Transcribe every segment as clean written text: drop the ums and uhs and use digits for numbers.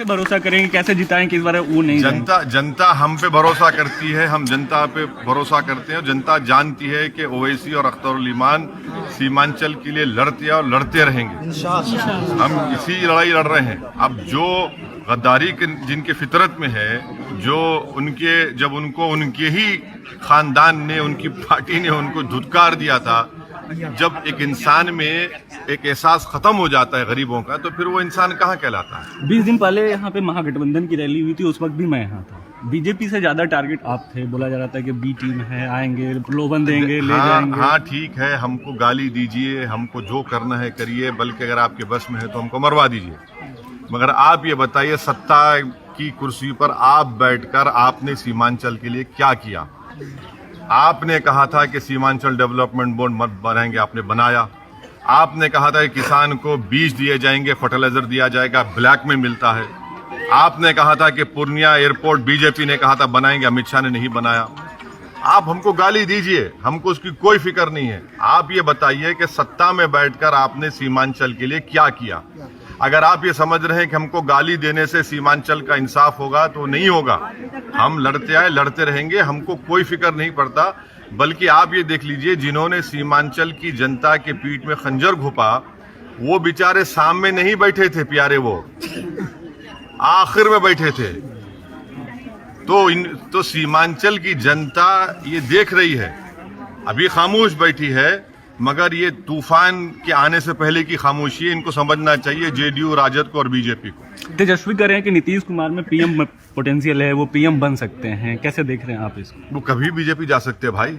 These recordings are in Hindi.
भरोसा करेंगे, कैसे जिताएं कि इस बार वो नहीं जनता हम पे भरोसा करती है, हम जनता पे भरोसा करते हैं। जनता जानती है कि ओवैसी और अख्तरुल ईमान सीमांचल के लिए लड़ते हैं और लड़ते रहेंगे। हम इसी लड़ाई लड़ रहे हैं। अब जो गद्दारी जिनके फितरत में है, जो जब उनको उनके ही खानदान ने, उनकी पार्टी ने उनको धुतकार दिया था, जब एक इंसान में एक एहसास खत्म हो जाता है गरीबों का, तो फिर वो इंसान कहाँ कहलाता है। 20 दिन पहले यहाँ पे महागठबंधन की रैली हुई थी, उस वक्त भी मैं यहाँ था। बीजेपी से ज्यादा टारगेट आप थे, बोला जा रहा था कि बी टीम है, आएंगे, प्रलोभन देंगे, ले जाएंगे। हाँ ठीक है, हमको गाली दीजिए, हमको जो करना है करिए, बल्कि अगर आपके बस में है तो हमको मरवा दीजिए। मगर आप ये बताइए, सत्ता की कुर्सी पर आप बैठकर आपने सीमांचल के लिए क्या किया? आपने कहा था कि सीमांचल डेवलपमेंट बोर्ड मत बनाएंगे, आपने बनाया। आपने कहा था कि किसान को बीज दिए जाएंगे, फर्टिलाइजर दिया जाएगा, ब्लैक में मिलता है। आपने कहा था कि पूर्णिया एयरपोर्ट बीजेपी ने कहा था बनाएंगे, अमित शाह ने नहीं बनाया। आप हमको गाली दीजिए, हमको उसकी कोई फिक्र नहीं है। आप ये बताइए कि सत्ता में बैठकर आपने सीमांचल के लिए क्या किया? अगर आप ये समझ रहे हैं कि हमको गाली देने से सीमांचल का इंसाफ होगा, तो नहीं होगा। हम लड़ते आए, लड़ते रहेंगे, हमको कोई फिक्र नहीं पड़ता। बल्कि आप ये देख लीजिए, जिन्होंने सीमांचल की जनता के पीठ में खंजर घोंपा, वो बेचारे सामने नहीं बैठे थे प्यारे, वो आखिर में बैठे थे। तो सीमांचल की जनता ये देख रही है, अभी खामोश बैठी है, मगर ये तूफान के आने से पहले की खामोशी है। इनको समझना चाहिए, जेडीयू, राजद को और बीजेपी को। तेजस्वी कह रहे हैं कि नीतीश कुमार में पीएम पोटेंशियल है, वो पीएम बन सकते हैं। कैसे देख रहे हैं आप इसको? वो कभी बीजेपी जा सकते हैं भाई,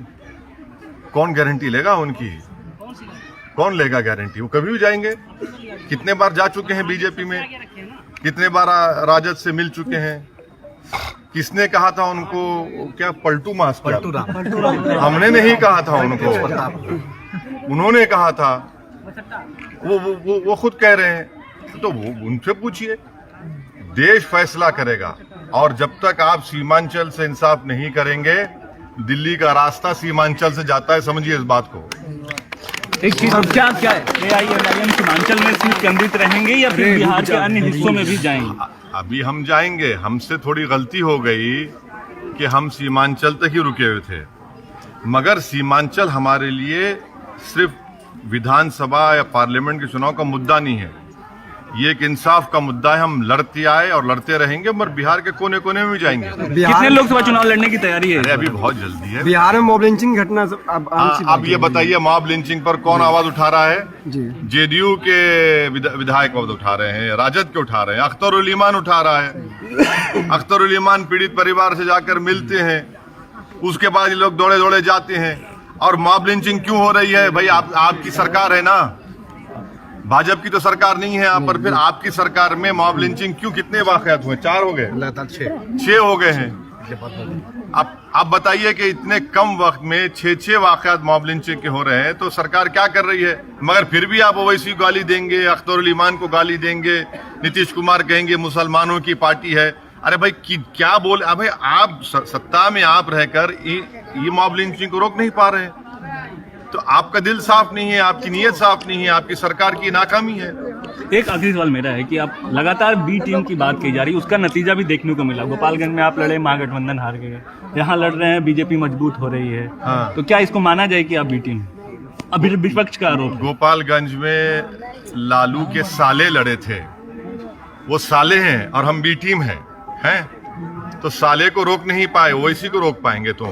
कौन गारंटी लेगा उनकी? कौन लेगा गारंटी? वो कभी भी जाएंगे। कितने बार जा चुके हैं बीजेपी में, कितने बार राजद से मिल चुके हैं। किसने कहा था उनको? क्या पलटू मास्टर? हमने नहीं कहा था उनको, उन्होंने कहा था। वो खुद कह रहे हैं, तो वो उनसे पूछिए। देश फैसला करेगा, और जब तक आप सीमांचल से इंसाफ नहीं करेंगे, दिल्ली का रास्ता सीमांचल से जाता है, समझिए इस बात को। एक चीज क्या है, एआईएमआईएम सीमांचल में सिर्फ केंद्रित रहेंगे या फिर बिहार के अन्य हिस्सों में भी जाएंगे? अभी हम जाएंगे। हमसे थोड़ी गलती हो गई कि हम सीमांचल तक ही रुके हुए थे, मगर सीमांचल हमारे लिए सिर्फ विधानसभा या पार्लियामेंट के चुनाव का मुद्दा नहीं है, ये एक इंसाफ का मुद्दा है। हम लड़ते आए और लड़ते रहेंगे, मगर बिहार के कोने कोने में भी जाएंगे। कितने लोकसभा चुनाव लड़ने की तैयारी है? अरे अभी बहुत जल्दी है। बिहार में मॉब लिंचिंग घटना अब ये बताइए, मॉब लिंचिंग पर कौन आवाज उठा रहा है? जेडीयू के विधायक आवाज उठा रहे हैं, राजद के उठा रहे हैं, अख्तरुल ईमान उठा रहा है। अख्तरुल ईमान पीड़ित परिवार से जाकर मिलते हैं, उसके बाद ये लोग दौड़े दौड़े जाते हैं। और मॉब लिंचिंग क्यों हो रही है भाई? आपकी सरकार है ना, भाजपा की तो सरकार नहीं है यहाँ पर। फिर आपकी सरकार में मॉब लिंचिंग क्यों? कितने वाकयात हुए? 4 हो गए, 6 हो गए हैं। अब बताइए कि इतने कम वक्त में 6 वाकयात मॉब लिंचिंग के हो रहे हैं, तो सरकार क्या कर रही है? मगर फिर भी आप ओवैसी को गाली देंगे, अख्तरुल ईमान को गाली देंगे, नीतीश कुमार कहेंगे मुसलमानों की पार्टी है। अरे भाई क्या बोले? अबे आप सत्ता में आप रहकर ये मॉब लिंचिंग को रोक नहीं पा रहे हैं, तो आपका दिल साफ नहीं है, आपकी नीयत साफ नहीं है, आपकी सरकार की नाकामी है। एक आखिरी सवाल मेरा है कि आप लगातार बी टीम की बात की जा रही है, उसका नतीजा भी देखने को मिला। गोपालगंज में आप लड़े, महागठबंधन हार गए। यहाँ लड़ रहे हैं, बीजेपी मजबूत हो रही है। हाँ। तो क्या इसको माना जाए कि आप बी टीम? अभी विपक्ष का आरोप। गोपालगंज में लालू के साले लड़े थे, वो साले हैं और हम बी टीम हैं। तो साले को रोक नहीं पाए, ओवैसी को रोक पाएंगे? तो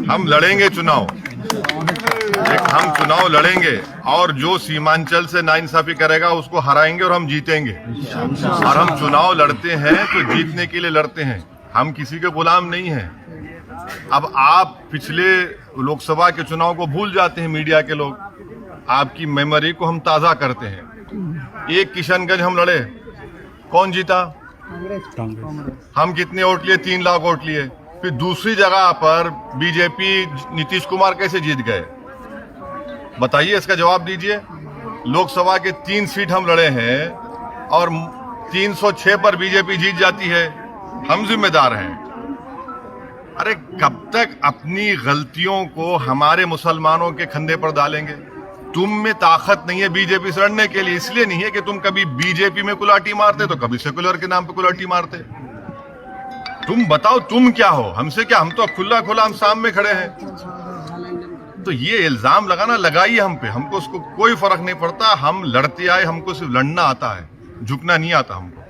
हम लड़ेंगे चुनाव, हम चुनाव लड़ेंगे, और जो सीमांचल से नाइंसाफी करेगा उसको हराएंगे और हम जीतेंगे। और हम चुनाव लड़ते हैं तो जीतने के लिए लड़ते हैं, हम किसी के गुलाम नहीं हैं। अब आप पिछले लोकसभा के चुनाव को भूल जाते हैं, मीडिया के लोग। आपकी मेमोरी को हम ताजा करते हैं। एक किशनगंज हम लड़े, कौन जीता? हम कितने वोट लिए? 3 लाख वोट लिए। फिर दूसरी जगह पर बीजेपी, नीतीश कुमार कैसे जीत गए? बताइए, इसका जवाब दीजिए। लोकसभा के 3 सीट हम लड़े हैं और 306 पर बीजेपी जीत जाती है, हम जिम्मेदार हैं। अरे कब तक अपनी गलतियों को हमारे मुसलमानों के कंधे पर डालेंगे? तुम में ताकत नहीं है बीजेपी से लड़ने के लिए, इसलिए नहीं है कि तुम कभी बीजेपी में कुलाटी मारते तो कभी सेकुलर के नाम पे कुलाटी मारते। तुम बताओ तुम क्या हो, हमसे क्या, हम तो खुला खुला हम सामने खड़े हैं। तो ये इल्जाम लगाना लगाइए हम पे, हमको उसको कोई फर्क नहीं पड़ता। हम लड़ते आए, हमको सिर्फ लड़ना आता है, झुकना नहीं आता हमको।